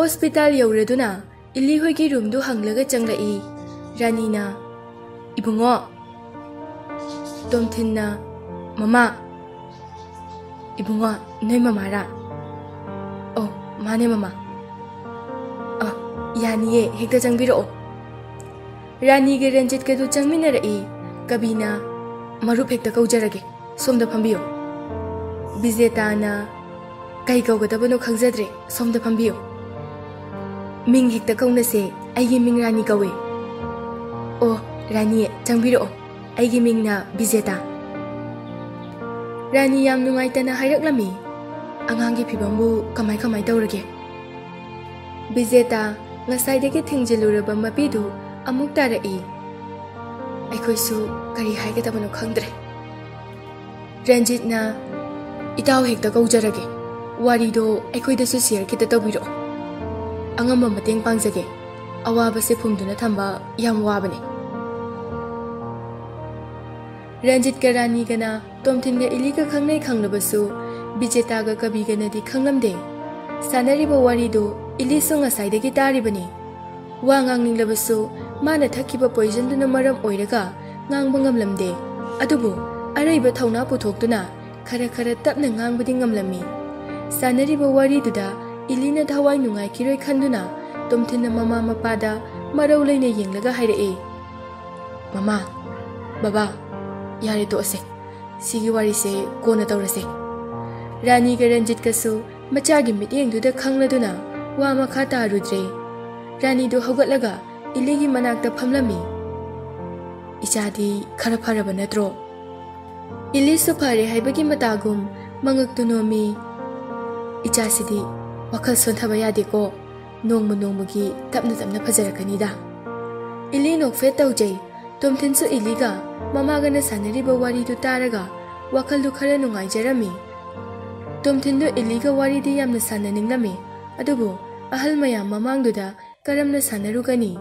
hospital yauraduna Ili hoigi room du hanglaga changlai Rani na Ibungo Tomthin na Mama Ibungo noi mama ra Oh mane mama Yani ye hekta changbiro Rani ge Ranjit ke du changmina rai Kabina marup hekta kaujarage somda phambiyo Bizeta na kai kaugadabano khangzadre somda phambiyo Ming hekta kauna se aigi ming Rani kawe Oh Rani changbiro aigi ming na Bizeta Rani yam nungaitana hairak-lami angangi phibambu kamai taurage Bizeta ngasaidagi thingjeluraba mapidu amuk tarai aikhoisu kari haigadabano khangdre Ranjit na itaw hekta kaujarage warido aikhoidasu share kita tawbiro angamba mateng pangjage awaba se phumduna thamba yam wabane Ranjit ka Rani gana Tomthin ga Ili ka khangnai khanglabasu Bizeta ga Kabi gana di khanglamde sanariba warido Ili sunga saidagi taribani wa ngangninglabasu mana thakiba poison duna maram oiraga ngangba ngamlamde adubu araiba thauna puthokduna khara tapna ngangbadi ngamlami sanariba wariduda Ilina thawai nungai kiroi khanduna Tomthin na mama mapada marau leina yenglaga hairae Mama Baba Yare to ase sigi wari se kona tawrase Rani ga Ranjit kasu machagi miteng duda khangladuna wa makha tarudre Rani do hogatlaga Iligi manakta phamlami Ichadi khara pharaba natro Ili su phare haibagi matagum mangaktunomi Ichasidi wakhal sonthaba yade ko nongmugi tapna phajarakani da Ili nokfe tawjai Tomthin su Iliga Mama gana sanariba wari du taraga wakal du khara nungai jarami Tomthin du Iliga wari di yamna sananinglami adubu ahal mayam mamang duda karamna sanarugani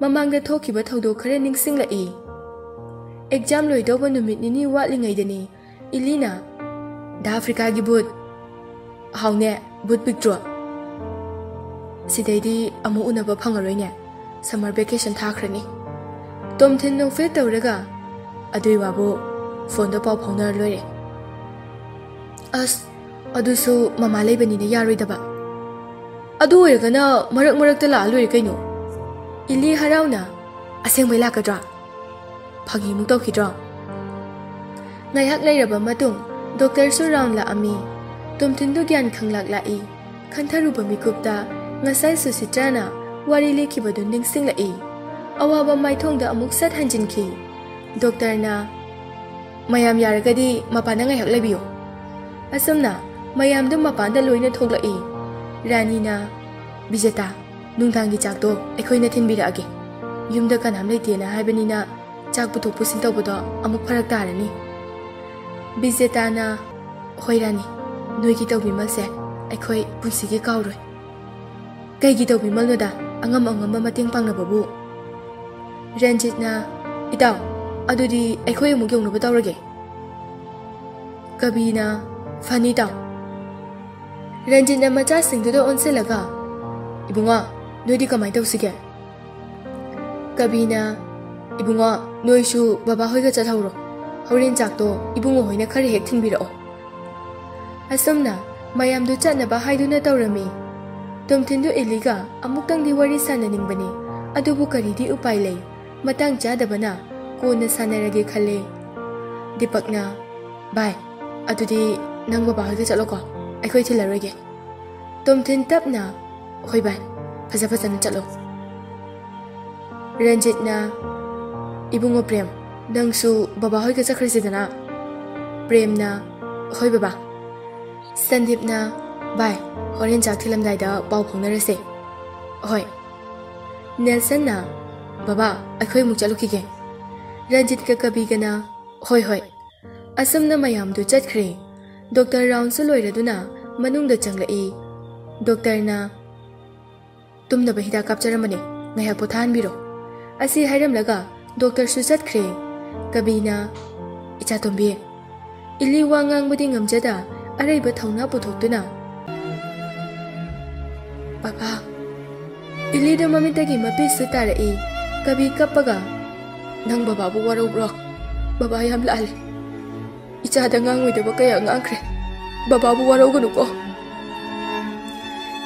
mamang da thokiba thodo khara ningsinglai exam loidoba numit nini watlingai dani Ilina da Africa gi but haune but picture sidaidi amu unaba phangaroine summer vacation thakhrani Tomthin nong fe tawraga adui wabo phone da paw phaunar loire adusu mama leibani ne yaroidaba adu oirgana marak ta la loire kaino Ili harauna aseng baila kadra phagi mu tawkhidra ngayak leiraba matung doctor su round la ami Tomthin du gyan khanglak lai khantharuba mikupta ngasai su sitrana wari lekhiba du ningsing lai awaba maithong da amuk sat hanjinki doctor na mayam yaragadi mapana ngayak lebiyo asumna mayam du mapanda loina thoglai Rani na Bizeta nungthangi chakto ekhoina thinbirage yumda kanam leite na haibani na chak puthok pusin tawbodo amuk pharak tarani Bizeta na hoirani noigi tawbimalse ekhoi punsigi kawroi kaigi tawbimalnoda angam mateng pangnababu Ranjit na itaw adudi aikhoy amuk yongnuba tawrage Kabi na fani taw Ranjit na macha singduda onselaga Ibunga noidi kamai tawsige Kabi na Ibunga noisu baba hoiga chathawro horen chakto ibungo hoina khari hek thinbirao asomna mayam du chatnaba haiduna tawrami Tomthin du Iliga amuktang di wari sananingbani adubu karidi upai lei matang chadabana kona sanarage khale Dipakna bye adudi nang baba hoiga chatlo ko aikhoi thilaroge Tomthin tapna hoi bye phajana chatlo Ranjit na ibungo Prem nangsu baba hoiga chakhrisi-dana Prem na hoi baba Sandip na bye horen chak thilamdaida paw phongnarase hoi Nelson na Baba akhoi mu chalukige Ranjit ka Kabi gana hoi asam na mayam du chatkhre doctor round su loiraduna manung da changlai doctor na tumna bahida kapcharamane ngayak pothan biro asi hairam laga doctor su chatkhre Kabi na icha tombi Ili wangang budi ngamjada araiba thauna puthokduna Baba, Ili da mamitagi mapis su tarai, kabi kapaga, nang baba bu waro bro, baba yam lal. Icha da ngangoy da bakaya ngakre, baba bu waro ganu ko.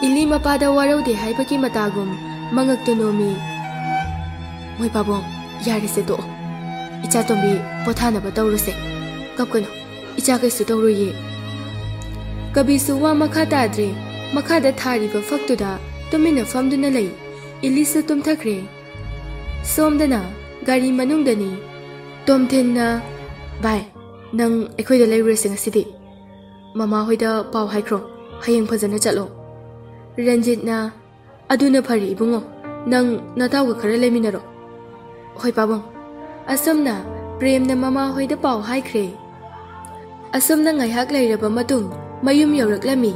Ili mapada waro de haibaki matagum, mangak tunomi. Moy babong, yari se to. Icha tombi pothana ba tawruse. Kapkano, icha kay su tawruye. Kabi suwa makata adre, makada thari ba faktuda, tumina famduna lay. Ili su tumthakre. Somdana, gari manungdani. Tomten na, bay, nang ekoy da lay racing asidi. Mama hoy da paw haikro, hayang phajana chalo. Ranjit na, aduna phari ibungo, nang nataw ka khara leminaro. Hoy pabong, asam na, prem na mama hoy da paw haikre. Asam na ngayhak layraba matung, mayum yawraklami.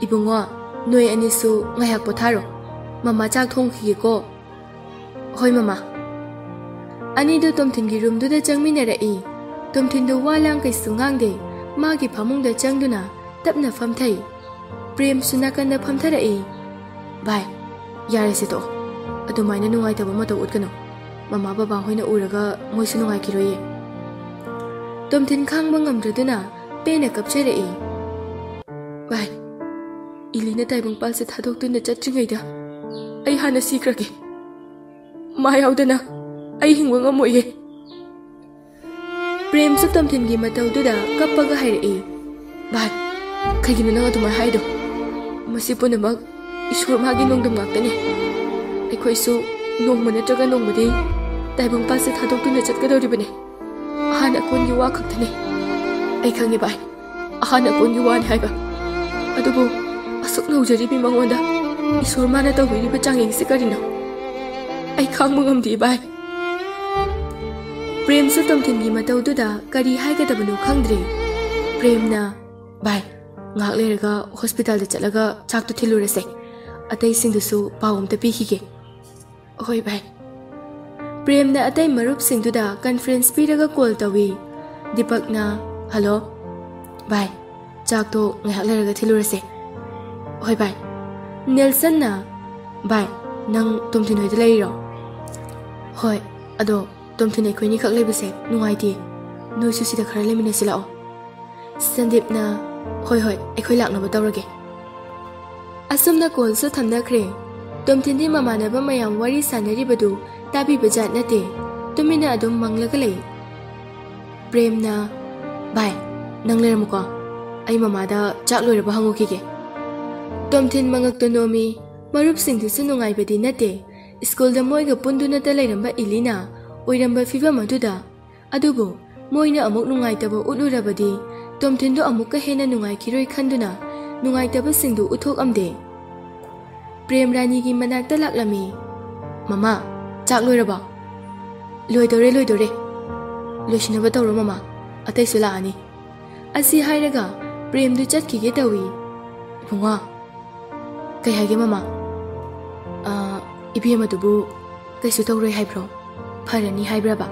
Ibungo, noy anisu ngayhak potharo. Mama chak thong khige ko. Hoy mama. Ani do tomthin gi room du da changminara I. Tomthin do walang kai sungang de, magi phamung da changduna, tapna famthai. Prem sunakan da famthara I. Bye. Yare se to. Adumaina nungai taba mata utkano. Mama baba hoina uraga moi su nungai kiroye. Tomthin khang bangamdraduna, pena kapchere I. Bye. Ilina taibang pal se thadok tu na chatringai da. Ay hana sikrake. Mayaudana, ay hingwa nga moye. Prem sa tomthin gi mataw duda kapaga hairi. Bad, kay gina nga tumay haydo. Masipo na mag, isur magi nung damgak tani. Ay ko isu, nung manatraga nung madi, taibang pasit hadong tunachat ka daw riba ni. Ahana kon yuwa kag tani. Ay kang ibay, ahana kon yuwa ni hayba. Adubo, asok na ujari bimangwanda, isur mana taw riba changing sikarino. Ay khang mangam di bay. Prem sa tomthin gi mataw duda kari hay ka tabano khangdre. Prem na, bay, ngak leraga hospital da chalaga chak tu thilurase. Atay singdusu pawam ta pihige. Hoy bay. Prem na atay marup singduda conference piraga call tawi. Dipak na, hello? Bay, chak to ngak leraga thilurase. Hoy bay. Nelson na, bay, nang tomthin hoy da layro. Hoy, ado, tomthin ay koy ni kak lebase, nungay di. Noy susi da khara lemina sila o. Sandip na, hoy, ay koy lak na ba tawrage. Asum na call sa thamna kre. Tomthin di mamana ba mayam wari sanari badu, tabi bajat na te. Tumina adum manglagalay. Prem na, bay, nang lera mo ko. Ay mamada, chak loy ba hangu kike. Tomthin mangag tonomi, marup singdu sa nungay ba di na te. School da moy ga pundu na talay ramba ilina, oy ramba fiba maduda. Adubo, moy na amok nungay tabo ulura ba di, tomthin do amok ka hena nungay kiroy kanduna, nungay tabo singdu utok amde. Prem rani gi manak talak lami. Mama, chak loy raba. Loy dore. Loy sinaba tawro mama, atay sula ani. Asi hay raga, Prem du chat kige tawi. Bunga, kay hage mama. Ibi madubu, kay su tawroy haybro, parani haybraba.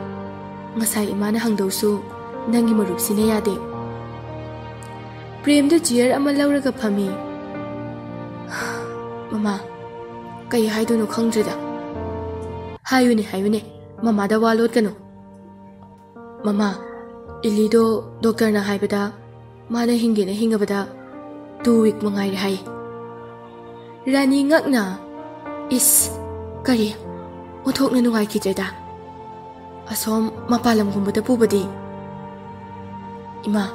Ngasay imana hangdawsu, nangi marup sinayade. Prem du jiyar ama lawraga pami. Mama, kay haydo no khangdrada. Hayune, mama da walot kano. Mama, ilido doktor na haybada, mana hingi na hingabada, 2 week mangay hay. Rani ngak na, is, kari, utok na nungay kitreda. Asom, mapalam kumbada po ba di? Ima,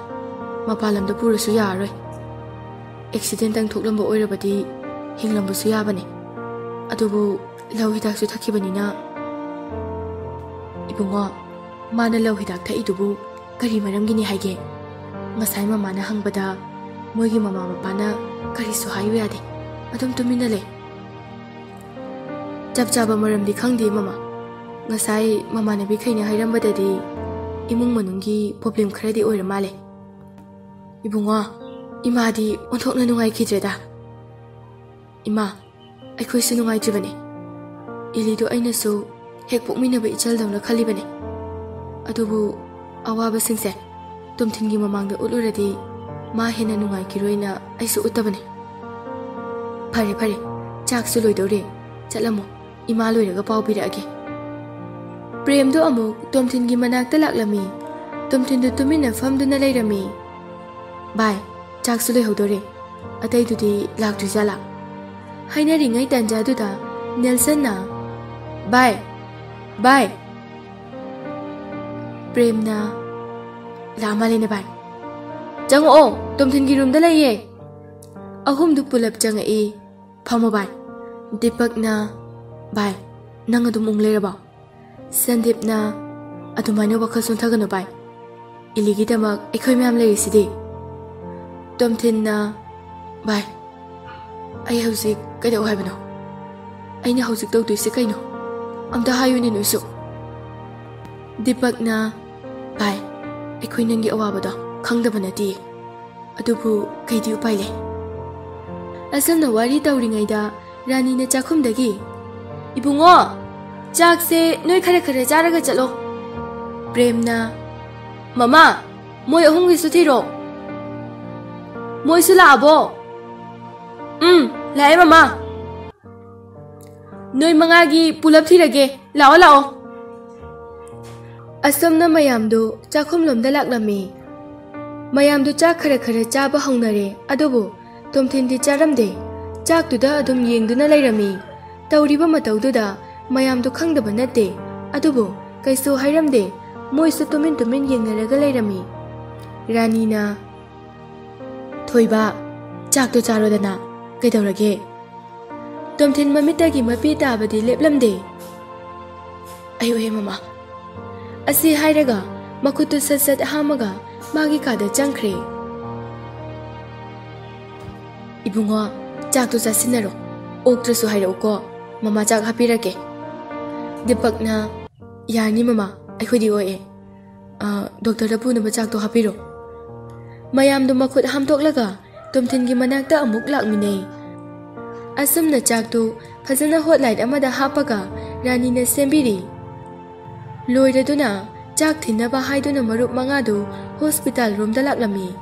mapalam da puro suya aroy. Accident ang tuklam ba oira ba di, hinglam ba suya ba ni? Adubo, law hidak su taki ba ni na? Ibungo, mana law hidak ta idubo, kari maram gini hayge. Ngasay mama na hangbada, moy gi mama mapana, kari su hayo yade. Adum tuminale. Jab maram di khang di mama. Ngasay mama na bikay na hayram bada di imung manunggi problem khara di oira male. Ibungo, ima di onthok na nungay kitreda. Ima, ay koy sa nungay dribane. Ilido ay naso hek pukmina ba ichal daw na kalibane. Adubo, awa ba singse, tumtin gi mamang da ulura di mahina nungay kiroy na ay su utabane. Phare phare, chaksu loidore. Chalamo, ima loiraga pau pirage. Prem do amuk Tomthin gi manakta laklami. Tomthin du tumina famduna leirami. Bye, chaksu loihodore. Atai dudi laktri jala. Haina ringai tanja duda Nelson na. Bye. Bye. Prem na lama lene bye. Jango o, Tomthin gi room da laiye. Ahum du pulap janga e. Phamo bye. Deepak na bye. Nang adum unglera ba. Sandip na adumaina wakhal sontagano bye. Iligi damak ekhoi myam leisidi. Tomthin na bye. Ai hauzik kaidau haibano. Aina hauzik tawduise kaino. Amta hayuni nuisu. Deepak na bye. Ekhoi nangi awabada khangdaba nati. Adubu kaidi upai le. Asamna wari tawringaida Rani na chakhumdagi. Ibungo, chakse noi khare khare jaraga chalo. Prem na Mama, moi ahum gi suthiro. Moi su laabo. Lae mama. Noi mangagi pulap thirage. Lao lao. Asamna mayamdu chakhum lomda laklami. Mayamdu chak khare khare chaba hongnare. Adubu Tomthin di charamde. Chak tuda adum yengduna lairami. Tawriba matawduda mayamdu khangdaba natte. Adubu kaisu hairamde. Moisu tumin yengnaraga lairami. Rani na Thoiba chak tu charodana kaidawrage. Tomthin mamitagi mapi tabadi leplamde. Ayo mama. Asi hairaga makutu sat hamaga magi kada changkhre. Ibungo chak tu chasinaro. Oktrasu hairauko mama chak hapirake. Deepak na yani mama akhodi oe. Doctor da puna ba chak to hapiro. Mayam do makhut hamtoklaga Tomthin gi manakta amuk lakminei. Asam na chak tu phajana hotlight amada hapaga Rani na sembiri. Loiraduna chak thinaba haiduna marup manga do hospital room da laklami.